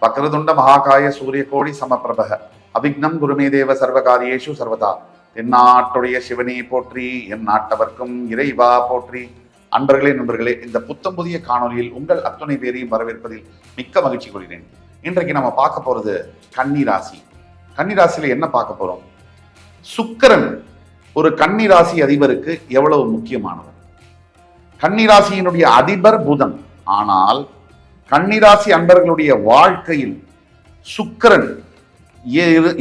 வக்ரதுண்ட மகாகாய சூரிய கோடி சமப்பிரபக அவிக்னம் குருமே தேவ சர்வகாரியேஷு சர்வதா. தென்னாட்டுடைய சிவனே போற்றி, என் நாட்டவர்க்கும் இறைவா போற்றி. அன்பர்களே நண்பர்களே, இந்த புத்தம் புதிய காணொலியில் உங்கள் அத்துணை பேரையும் வரவேற்பதில் மிக்க மகிழ்ச்சி கொள்கிறேன். இன்றைக்கு நம்ம பார்க்க போறது கன்னிராசி. கன்னிராசியில என்ன பார்க்க போறோம்? சுக்கிரன் ஒரு கன்னிராசி அதிபருக்கு எவ்வளவு முக்கியமானவர். கன்னிராசியினுடைய அதிபர் புதன். ஆனால் கன்னிராசி அன்பர்களுடைய வாழ்க்கையில் சுக்கிரன்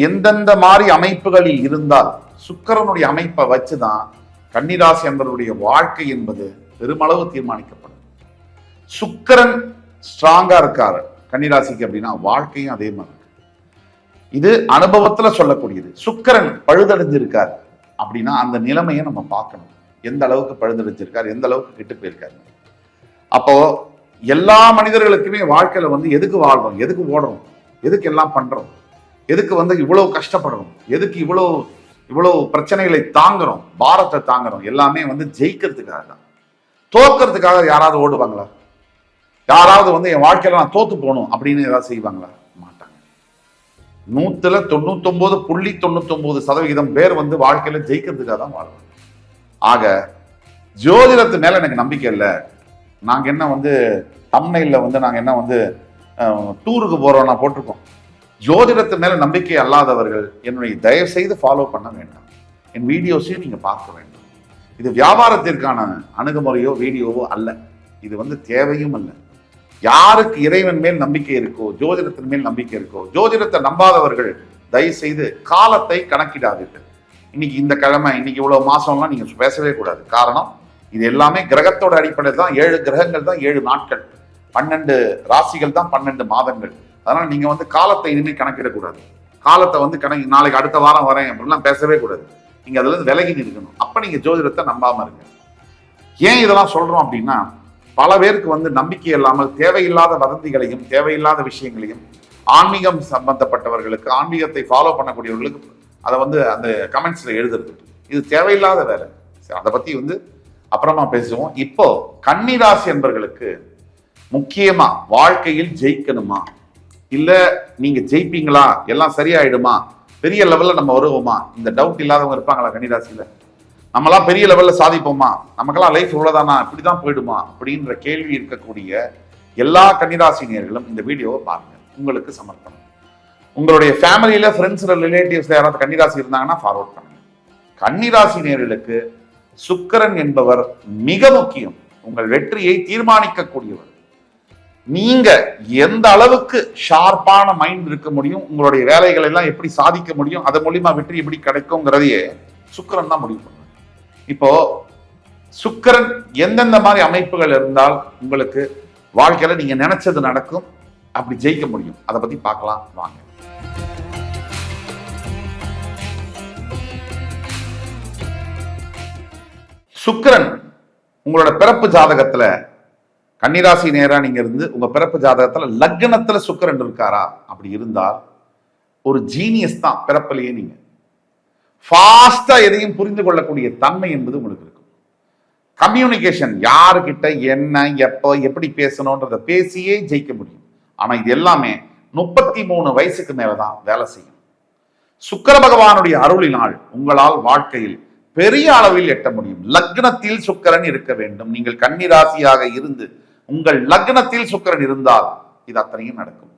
எந்தெந்த மாதிரி அமைப்புகளில் இருந்தால் சுக்கிரனுடைய அமைப்பை வச்சுதான் கன்னிராசி அன்பர்களுடைய வாழ்க்கை என்பது பெருமளவு தீர்மானிக்கப்படும். சுக்கிரன் ஸ்ட்ராங்கா இருக்காரு கன்னிராசிக்கு அப்படின்னா வாழ்க்கையும் அதே மாதிரி இருக்கு. இது அனுபவத்துல சொல்லக்கூடியது. சுக்கிரன் பழுதடைஞ்சிருக்கார் அப்படின்னா அந்த நிலைமையை நம்ம பார்க்கணும். எந்த அளவுக்கு பழுதடைஞ்சிருக்கார், எந்த அளவுக்கு கெட்டு போயிருக்காரு. அப்போ எல்லா மனிதர்களுக்குமே வாழ்க்கையில எதுக்கு வாழ்றோம், எதுக்கு ஓடுறோம், எதுக்கு எல்லாம் பண்றோம், எதுக்கு இவ்வளவு கஷ்டப்படுறோம், எதுக்கு இவ்வளவு பிரச்சனைகளை தாங்குறோம், பாரத்தை தாங்குறோம், எல்லாமே ஜெயிக்கிறதுக்காக தான். தோக்கிறதுக்காக யாராவது ஓடுவாங்களா? யாராவது என் வாழ்க்கையில நான் தோத்து போகணும் அப்படின்னு ஏதாவது செய்வாங்களா? மாட்டாங்க. 99.99% பேர் வாழ்க்கையில ஜெயிக்கிறதுக்காக தான் வாழ்வாங்க. ஆக ஜோதிடத்து மேல எனக்கு நம்பிக்கை இல்லை. நாங்க என்ன தம்னையில நாங்க என்ன டூருக்கு போறோம் நான் போட்டிருக்கோம். ஜோதிடத்து மேல நம்பிக்கை அல்லாதவர்கள் என்னுடைய தயவு செய்து ஃபாலோ பண்ண வேண்டாம். என் வீடியோஸையும் நீங்க பார்க்க வேண்டும். இது வியாபாரத்திற்கான அணுகுமுறையோ வீடியோவோ அல்ல. இது தேவையும் அல்ல. யாருக்கு இறைவன் மேல் நம்பிக்கை இருக்கோ, ஜோதிடத்தின் மேல் நம்பிக்கை இருக்கோ, ஜோதிடத்தை நம்பாதவர்கள் தயவு செய்து காலத்தை கணக்கிடாதீர்கள். இன்னைக்கு இந்த கிழமை, இன்னைக்கு இவ்வளவு மாசம்லாம் நீங்க பேசவே கூடாது. காரணம், இது எல்லாமே கிரகத்தோட அடிப்படையில் தான். 7 கிரகங்கள் தான் 7 நாட்கள், 12 ராசிகள் தான் 12 மாதங்கள். அதனால நீங்க காலத்தை இனிமேல் கணக்கிடக்கூடாது. காலத்தை நாளைக்கு அடுத்த வாரம் வரேன் அப்படிலாம் பேசவே கூடாது. நீங்க அதுல இருந்து விலகி நிற்கணும். அப்ப நீங்க ஜோதிடத்தை நம்பாம இருங்க. ஏன் இதெல்லாம் சொல்றோம் அப்படின்னா, பல பேருக்கு நம்பிக்கை இல்லாமல் தேவையில்லாத வதந்திகளையும் தேவையில்லாத விஷயங்களையும் ஆன்மீகம் சம்பந்தப்பட்டவர்களுக்கு, ஆன்மீகத்தை ஃபாலோ பண்ணக்கூடியவர்களுக்கு அதை அந்த கமெண்ட்ஸ்ல எழுதுறது, இது தேவையில்லாத வேலை. அதை பத்தி அப்புறமா பேசுவோம். இப்போ கன்னிராசி என்பவர்களுக்கு முக்கியமா வாழ்க்கையில் ஜெயிக்கணுமா, இல்ல நீங்க ஜெயிப்பீங்களா, எல்லாம் சரியாயிடுமா, பெரிய லெவல்ல நம்ம வருவோமா, இந்த டவுட் இல்லாதவங்க இருப்பாங்களா கன்னிராசியில? நம்மளாம் பெரிய லெவல்ல சாதிப்போமா, நமக்கெல்லாம் லைஃப் இவ்வளவுதானா, இப்படிதான் போயிடுமா அப்படின்ற கேள்வி இருக்கக்கூடிய எல்லா கன்னிராசினியர்களும் இந்த வீடியோவை பாருங்க. உங்களுக்கு சமர்ப்பணம். உங்களுடைய ஃபேமிலியில, ஃப்ரெண்ட்ஸ், ரிலேட்டிவ்ஸ்ல யாராவது கன்னிராசி இருந்தாங்கன்னா ஃபார்வர்ட் பண்ணுங்க. கன்னிராசினியர்களுக்கு சுக்கிரன் என்பவர் மிக முக்கியம். உங்கள் வெற்றியை தீர்மானிக்கக்கூடியவர். நீங்க எந்த அளவுக்கு ஷார்ப்பான மைண்ட் இருக்க முடியும், உங்களுடைய வேலைகளை எல்லாம் எப்படி சாதிக்க முடியும், அதன் மூலியமா வெற்றி எப்படி கிடைக்கும்ங்கிறதையே சுக்கிரன் தான் முடிவு பண்ணுவார். இப்போ சுக்கிரன் எந்தெந்த மாதிரி அமைப்புகள் இருந்தால் உங்களுக்கு வாழ்க்கையில நீங்க நினைச்சது நடக்கும், அப்படி ஜெயிக்க முடியும், அதை பத்தி பார்க்கலாம் வாங்க. சுக்கிரன் உங்களோட பிறப்பு ஜாதகத்துல, கன்னிராசி நேரா நீங்க இருந்து உங்க பிறப்பு ஜாதகத்துல லக்னத்துல சுக்கிரன் இருக்காரா? அப்படி இருந்தால் ஒரு ஜீனியஸ் தான் பிறப்பிலேயே. நீங்க ஃபாஸ்டா எதையும் புரிந்து கொள்ளக்கூடிய தன்மை என்பது உங்களுக்கு இருக்கும். கம்யூனிகேஷன், யாருக்கிட்ட என்ன எப்போ எப்படி பேசணும்ன்றத பேசியே ஜெயிக்க முடியும். ஆனா இது எல்லாமே 33 வயசுக்கு மேலதான் வேலை செய்யும். சுக்கிர பகவானுடைய அருளினால் உங்களால் வாழ்க்கையில் பெரிய அளவில் எட்ட முடியும். லக்னத்தில் சுக்கிரன் இருக்க வேண்டும். நீங்கள் கன்னிராசியாக இருந்து உங்கள் லக்னத்தில் சுக்கிரன் இருந்தால் இது அத்தனையும் நடக்கும்.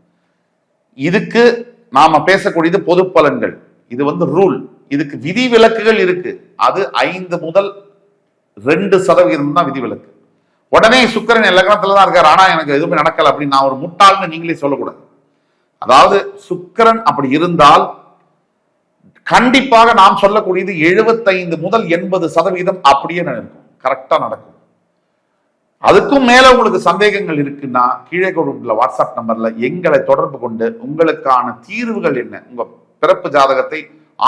இதுக்கு நாம பேசக்கூடியது பொது பலன்கள். இது ரூல். இதுக்கு விதி விலக்குகள் இருக்கு. அது 5 முதல் 2% தான் விதி விலக்கு. உடனே சுக்கிரன் லக்னத்துல தான் இருக்காரு, ஆனா எனக்கு எதுவுமே நடக்கல அப்படின்னு நான் ஒரு முட்டாள்னு நீங்களே சொல்லக்கூடாது. அதாவது சுக்கிரன் அப்படி இருந்தால் கண்டிப்பாக நாம் சொல்லக்கூடியது 75 முதல் 80% அப்படியே நடக்கும், கரெக்டா நடக்கும். அதுக்கும் மேல உங்களுக்கு சந்தேகங்கள் இருக்குன்னா கீழே கொடுக்குற வாட்ஸ்அப் நம்பர்ல எங்களை தொடர்பு கொண்டு உங்களுக்கான தீர்வுகள் என்ன, உங்க பிறப்பு ஜாதகத்தை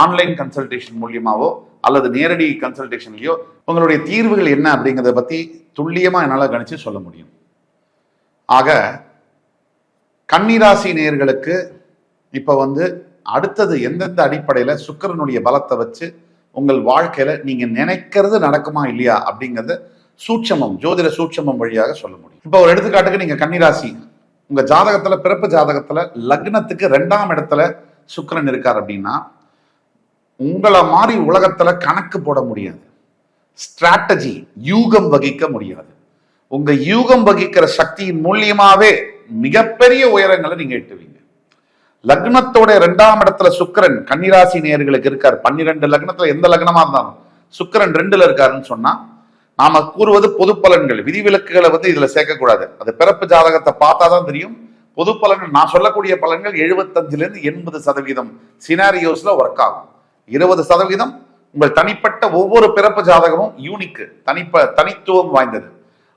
ஆன்லைன் கன்சல்டேஷன் மூலியமாவோ அல்லது நேரடி கன்சல்டேஷன்லயோ உங்களுடைய தீர்வுகள் என்ன அப்படிங்கிறத பத்தி துல்லியமா என்னால கணிச்சு சொல்ல முடியும். ஆக கன்னிராசி நேயர்களுக்கு இப்ப அடுத்தது எந்தெந்த அடிப்படையில சுக்கிரனுடைய பலத்தை வச்சு உங்கள் வாழ்க்கையில நீங்க நினைக்கிறது நடக்குமா இல்லையா அப்படிங்கறத சூட்சமம், ஜோதிட சூட்சமம் வழியாக சொல்ல முடியும். இப்ப ஒரு எடுத்துக்காட்டுக்கு நீங்க கன்னிராசி, உங்க ஜாதகத்துல, பிறப்பு ஜாதகத்துல லக்னத்துக்கு 2ஆம் இடத்துல சுக்கிரன் இருக்கார் அப்படின்னா உங்களை மாதிரி உலகத்துல கணக்கு போட முடியாது, ஸ்ட்ராட்டஜி யூகம் வகிக்க முடியாது. உங்க யூகம் வகிக்கிற சக்தியின் மூலியமாவே மிகப்பெரிய உயரங்களை நீங்க எட்டுவீங்க. லக்னத்தோட 2ஆம் இடத்துல சுக்கிரன் கன்னிராசி நேயர்களுக்கு இருக்காரு. 12 லக்னத்துல எந்த லக்னமா இருந்தாலும் சுக்கிரன் 2ல இருக்காருன்னு சொன்னா நாம கூறுவது பொது பலன்கள், விதிவிலக்குகளை இதுல சேர்க்கக்கூடாது. அது பிறப்பு ஜாதகத்தை பார்த்தாதான் தெரியும். பொது பலன்கள் நான் சொல்லக்கூடிய பலன்கள் 75% சினாரியோஸ்ல ஒர்க் ஆகும். 20% உங்கள் தனிப்பட்ட ஒவ்வொரு பிறப்பு ஜாதகமும் யூனிக்கு, தனித்துவம் வாய்ந்தது.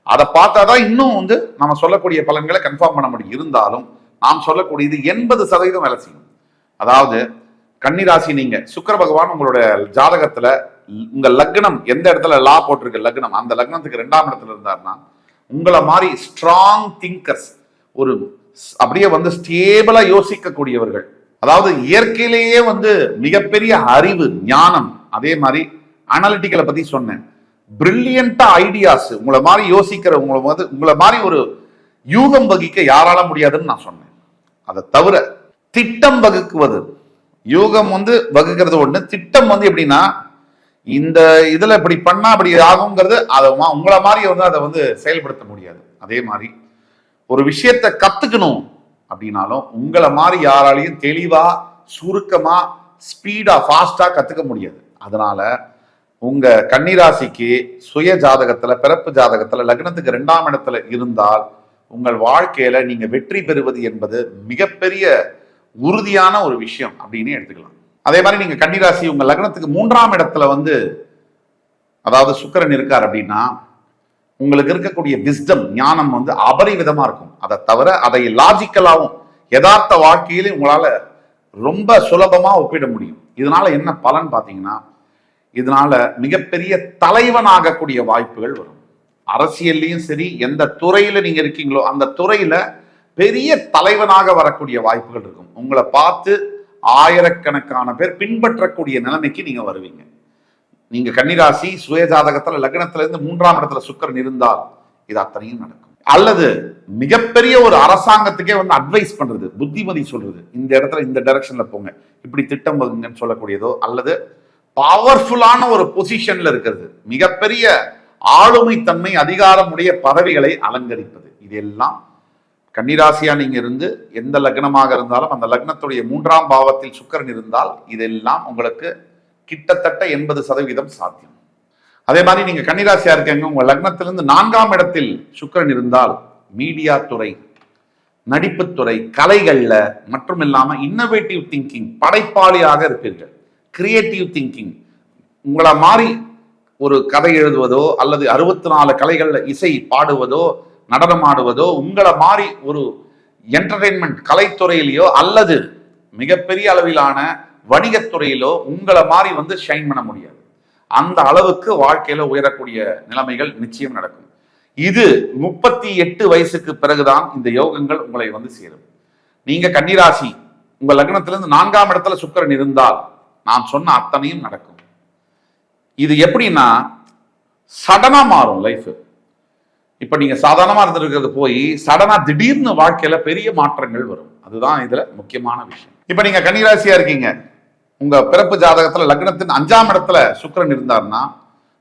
அதை பார்த்தாதான் இன்னும் நம்ம சொல்லக்கூடிய பலன்களை கன்ஃபார்ம் பண்ண முடியும். இருந்தாலும் நாம் சொல்லக்கூடியது 80% வேலை செய்யும். அதாவது கன்னிராசி நீங்க, சுக்கிர பகவான் உங்களுடைய ஜாதகத்துல உங்க லக்னம் எந்த இடத்துல லா போட்டிருக்கு லக்னம், அந்த லக்னத்துக்கு 2ஆம் இடத்துல இருந்தாருன்னா உங்களை மாதிரி ஸ்ட்ராங் திங்கர்ஸ், ஒரு அப்படியே ஸ்டேபிளா யோசிக்கக்கூடியவர்கள், அதாவது இயற்கையிலேயே மிகப்பெரிய அறிவு ஞானம், அதே மாதிரி அனாலிட்டிக்கலை பத்தி சொன்னேன், பிரில்லியண்டா ஐடியாஸ், உங்களை மாதிரி யோசிக்கிற, உங்களை மாதிரி ஒரு யூகம் வகிக்க யாரால முடியாதுன்னு நான் சொன்னேன். அதை தவிர திட்டம் வகுக்குவது, யூகம் வகுக்கிறது ஒண்ணு, திட்டம் எப்படின்னா இந்த இதுல இப்படி பண்ணா அப்படி ஆகுங்கிறது, அதை உங்களை மாதிரி அதை செயல்படுத்த முடியாது. அதே மாதிரி ஒரு விஷயத்தை கத்துக்கணும் அப்படின்னாலும் உங்களை மாதிரி யாராலையும் தெளிவா, சுருக்கமா, ஸ்பீடா, ஃபாஸ்டா கத்துக்க முடியாது. அதனால உங்க கன்னிராசிக்கு சுய ஜாதகத்துல, பிறப்பு ஜாதகத்துல லக்னத்துக்கு 2ஆம் இடத்துல இருந்தால் உங்கள் வாழ்க்கையில நீங்க வெற்றி பெறுவது என்பது மிகப்பெரிய உறுதியான ஒரு விஷயம் அப்படின்னு எடுத்துக்கலாம். அதே மாதிரி நீங்க கன்னிராசி உங்க லக்னத்துக்கு 3ஆம் இடத்துல அதாவது சுக்கிரன் இருக்கார் அப்படின்னா உங்களுக்கு இருக்கக்கூடிய விஸ்டம், ஞானம் அபரிவிதமா இருக்கும். அதை தவிர அதை லாஜிக்கலாவும் யதார்த்த வாழ்க்கையிலே உங்களால ரொம்ப சுலபமா ஒப்பிட முடியும். இதனால என்ன பலன் பாத்தீங்கன்னா, இதனால மிகப்பெரிய தலைவன் ஆகக்கூடிய வாய்ப்புகள் வரும். அரசியல்லையும் சரி, எந்த துறையில நீங்க இருக்கீங்களோ அந்த துறையில பெரிய தலைவனாக வரக்கூடிய வாய்ப்புகள் இருக்கும். உங்களை பார்த்து ஆயிரக்கணக்கான பேர் பின்பற்றக்கூடிய நிலைமைக்கு நீங்க வருவீங்க. நீங்க கன்னிராசி சுய ஜாதகத்துல லக்னத்துல இருந்து 3ஆம் இடத்துல சுக்கிரன் இருந்தால் இது அத்தனையும் நடக்கும். அல்லது மிகப்பெரிய ஒரு அரசாங்கத்துக்கே அட்வைஸ் பண்றது, புத்திமதி சொல்றது, இந்த இடத்துல இந்த டைரக்ஷன்ல போங்க, இப்படி திட்டம் வகுங்கன்னு சொல்லக்கூடியதோ, அல்லது பவர்ஃபுல்லான ஒரு பொசிஷன்ல இருக்கிறது, மிகப்பெரிய ஆளுமை தன்மை, அதிகாரமுடைய பதவிகளை அலங்கரிப்பது, இதெல்லாம் கன்னிராசியா நீங்க இருந்து எந்த லக்னமாக இருந்தாலும் அந்த லக்னத்துடைய 3ஆம் பாவத்தில் சுக்கிரன் இருந்தால் இதெல்லாம் உங்களுக்கு கிட்டத்தட்ட 80% சாத்தியம். அதே மாதிரி நீங்க கன்னிராசியா இருக்கீங்க, உங்க லக்னத்திலிருந்து 4ஆம் இடத்தில் சுக்கிரன் இருந்தால் மீடியா துறை, நடிப்புத்துறை, கலைகள்ல மற்றும் இல்லாம இன்னோவேட்டிவ் திங்கிங், படைப்பாளியாக இருப்பீர்கள். கிரியேட்டிவ் திங்கிங், உங்களை மாதிரி ஒரு கதை எழுதுவதோ அல்லது 64 கலைகள்ல இசை பாடுவதோ நடனம் ஆடுவதோ, உங்களை மாதிரி ஒரு என்டர்டெயின்மெண்ட் கலைத்துறையிலோ அல்லது மிகப்பெரிய அளவிலான வணிகத்துறையிலோ உங்களை மாதிரி ஷைன் பண்ண முடியாது. அந்த அளவுக்கு வாழ்க்கையில உயரக்கூடிய நிலைமைகள் நிச்சயம் நடக்கும். இது 38 வயசுக்கு பிறகுதான் இந்த யோகங்கள் உங்களை சேரும். நீங்க கன்னிராசி உங்க லக்னத்திலிருந்து 4ஆம் இடத்துல சுக்கிரன் இருந்தால் நான் சொன்ன அத்தனையும் நடக்கும். இது எப்படின்னா சடனா மாறும் லைஃப். இப்ப நீங்க சாதாரணமா இருந்திருக்கிறது போய் சடனா திடீர்னு வாழ்க்கையில பெரிய மாற்றங்கள் வரும். அதுதான் இதுல முக்கியமான விஷயம். இப்ப நீங்க கன்னிராசியா இருக்கீங்க, உங்க பிறப்பு ஜாதகத்துல லக்னத்தின் 5ஆம் இடத்துல சுக்கிரன் இருந்தாருன்னா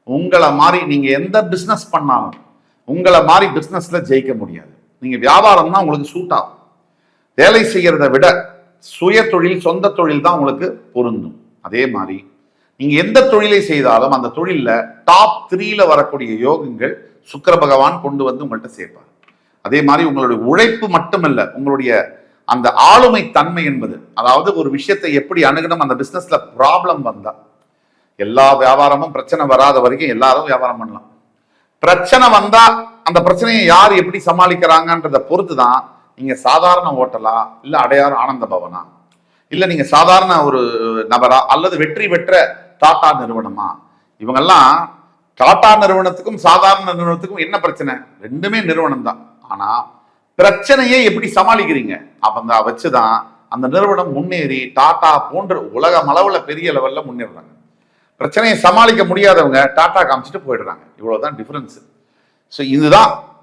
உங்களை மாதிரி நீங்க எந்த பிசினஸ் பண்ணாலும் உங்களை மாதிரி பிசினஸ்ல ஜெயிக்க முடியாது. நீங்க வியாபாரம் தான் உங்களுக்கு சூட் ஆகும். வேலை செய்யறதை விட சுய தொழில், சொந்த தொழில் தான் உங்களுக்கு பொருந்தும். அதே மாதிரி நீங்க எந்த தொழிலை செய்தாலும் அந்த தொழில டாப் 3ல வரக்கூடிய யோகங்கள் சுக்கிர பகவான் கொண்டு உங்கள்கிட்ட சேர்ப்பார். அதே மாதிரி உங்களுடைய உழைப்பு மட்டுமல்ல, உங்களுடைய அந்த ஆளுமை தன்மை என்பது, அதாவது ஒரு விஷயத்தை எப்படி அணுகணும், அந்த பிசினஸ்ல ப்ராப்ளம் வந்தா, எல்லா வியாபாரமும் பிரச்சனை வராத வரைக்கும் எல்லாரும் வியாபாரம் பண்ணலாம். பிரச்சனை வந்தா அந்த பிரச்சனையை யார் எப்படி சமாளிக்கிறாங்கன்றத பொறுத்து தான் நீங்க சாதாரண ஹோட்டலா, இல்ல அடையாறு ஆனந்த பவனா, இல்ல நீங்க சாதாரண ஒரு நபரா, அல்லது வெற்றி பெற்ற டாடா நிறுவனமா. இவங்கெல்லாம் டாடா நிறுவனத்துக்கும் சாதாரண நிறுவனத்துக்கும் என்ன பிரச்சனை? ரெண்டுமே நிறுவனம் தான். ஆனா பிரச்சனையை எப்படி சமாளிக்கிறீங்க அப்ப வச்சுதான் அந்த நிறுவனம் முன்னேறி டாடா போன்ற உலகம் அளவுல பெரிய லெவல்ல முன்னேறாங்க. பிரச்சனையை சமாளிக்க முடியாதவங்க டாடா காமிச்சிட்டு போயிடுறாங்க. இவ்வளவுதான் டிஃபரன்ஸ். ஸோ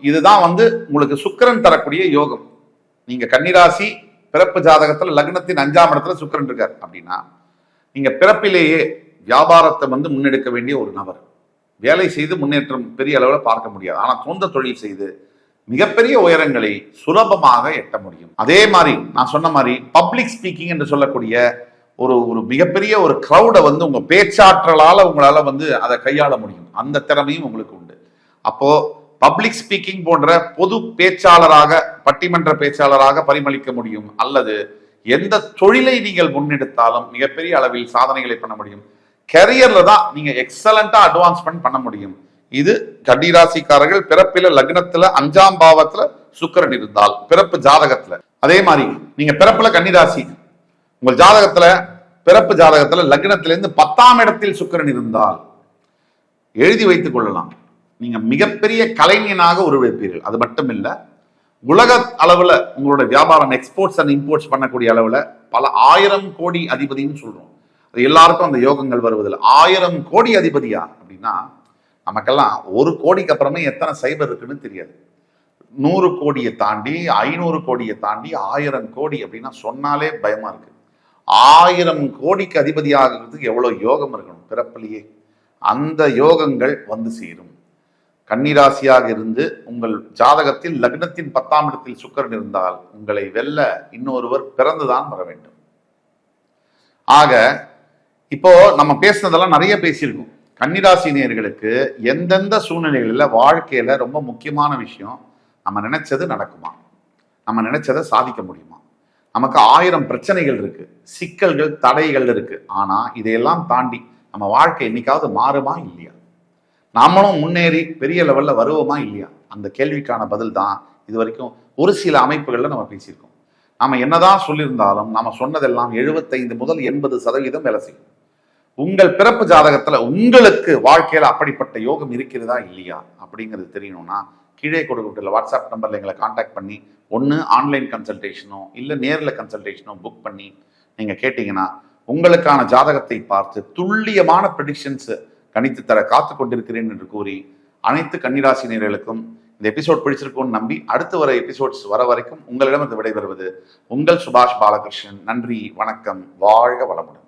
இதுதான் உங்களுக்கு சுக்கிரன் தரக்கூடிய யோகம். நீங்க கன்னிராசி பிறப்பு ஜாதகத்துல லக்னத்தின் 5ஆம் இடத்துல சுக்கிரன் இருக்கார் அப்படின்னா நீங்க பிறப்பிலேயே வியாபாரத்தை வந்து முன்னெடுக்க வேண்டிய ஒரு நபர். வேலை செய்து முன்னேற்றம் பெரிய அளவில் பார்க்க முடியாது. ஆனா சொந்த தொழில் செய்து மிகப்பெரிய உயரங்களை சுலபமாக எட்ட முடியும். அதே மாதிரி நான் சொன்ன மாதிரி பப்ளிக் ஸ்பீக்கிங் என்று சொல்லக்கூடிய ஒரு மிகப்பெரிய ஒரு கிரௌடை வந்து உங்க பேச்சாற்றலால உங்களால வந்து அதை கையாள முடியும். அந்த திறமையும் உங்களுக்கு உண்டு. அப்போ பப்ளிக் ஸ்பீக்கிங் போன்ற பொது பேச்சாளராக, பட்டிமன்ற பேச்சாளராக பரிமளிக்க முடியும். அல்லது எந்த தொழிலை நீங்கள் முன்னெடுத்தாலும் மிகப்பெரிய அளவில் சாதனைகளை பண்ண முடியும். கெரியர்ல தான் நீங்க எக்ஸலண்டா அட்வான்ஸ்மெண்ட் பண்ண முடியும். இது கன்னிராசிக்காரர்கள் பிறப்பில லக்னத்துல 5ஆம் பாவத்துல சுக்கிரன் இருந்தால், பிறப்பு ஜாதகத்துல. அதே மாதிரி நீங்க பிறப்புல கன்னிராசி, உங்கள் ஜாதகத்துல பிறப்பு ஜாதகத்துல லக்னத்தில இருந்து 10ஆம் இடத்தில் சுக்கிரன் இருந்தால் எழுதி வைத்துக் கொள்ளலாம், நீங்க மிகப்பெரிய கலைஞனாக உருவெடுப்பீர்கள். அது மட்டும் இல்ல, உலக அளவுல உங்களோட வியாபாரம் எக்ஸ்போர்ட்ஸ் அண்ட் இம்போர்ட்ஸ் பண்ணக்கூடிய அளவுல பல 1000 கோடி அதிபதினு சொல்றோம். அது எல்லாருக்கும் அந்த யோகங்கள் வருவதில்லை. 1000 கோடி அதிபதியா அப்படின்னா நமக்கெல்லாம் 1 கோடிக்கு அப்புறமே எத்தனை சைபர் இருக்குன்னு தெரியாது. 100 கோடியை தாண்டி 500 கோடியை தாண்டி 1000 கோடி அப்படின்னா சொன்னாலே பயமா இருக்கு. 1000 கோடிக்கு அதிபதியாகிறதுக்கு எவ்வளவு யோகம் இருக்கணும் பிறப்பிலேயே. அந்த யோகங்கள் வந்து சேரும். கன்னிராசியாக இருந்து உங்கள் ஜாதகத்தில் லக்னத்தின் 10ஆம் இடத்தில் சுக்கிரன் இருந்தால் உங்களை வெல்ல இன்னொருவர் பிறந்துதான் வர வேண்டும். ஆக இப்போ நம்ம பேசுனதெல்லாம் நிறைய பேசியிருக்கோம். கன்னிராசி நேயர்களுக்கு எந்தெந்த சூழ்நிலைகளில் வாழ்க்கையில ரொம்ப முக்கியமான விஷயம், நம்ம நினைச்சது நடக்குமா, நம்ம நினைச்சதை சாதிக்க முடியுமா. நமக்கு 1000 பிரச்சனைகள் இருக்கு, சிக்கல்கள், தடைகள் இருக்கு. ஆனா இதையெல்லாம் தாண்டி நம்ம வாழ்க்கை என்னைக்காவது மாறுமா இல்லையா, நாமளும் முன்னேறி பெரிய லெவல்ல வருவோமா இல்லையா, அந்த கேள்விக்கான பதில் தான் இது வரைக்கும் ஒரு சில அமைப்புகள்ல நம்ம பேசியிருக்கோம். நாம என்னதான் சொல்லியிருந்தாலும் நாம சொன்னதெல்லாம் 75 முதல் 80% வேலை செய்யும். உங்கள் பிறப்பு ஜாதகத்துல உங்களுக்கு வாழ்க்கையில அப்படிப்பட்ட யோகம் இருக்கிறதா இல்லையா அப்படிங்கிறது தெரியணும்னா கீழே கொடுக்கப்பட்டுள்ள வாட்ஸ்அப் நம்பர்ல எங்களை கான்டாக்ட் பண்ணி ஒன்று ஆன்லைன் கன்சல்டேஷனோ இல்லை நேரில் கன்சல்டேஷனோ புக் பண்ணி நீங்க கேட்டீங்கன்னா உங்களுக்கான ஜாதகத்தை பார்த்து துல்லியமான ப்ரெடிக்ஷன்ஸ் கணித்து தர காத்து கொண்டிருக்கிறேன் என்று கூறி அனைத்து கன்னிராசி நேயர்களுக்கும் இந்த எபிசோட் பிடிச்சிருக்கும்னு நம்பி அடுத்து வர எபிசோட்ஸ் வர வரைக்கும் உங்களிடம் விடைபெறுவது உங்கள் சுபாஷ் பாலகிருஷ்ணன். நன்றி, வணக்கம், வாழ்க வளமுடன்.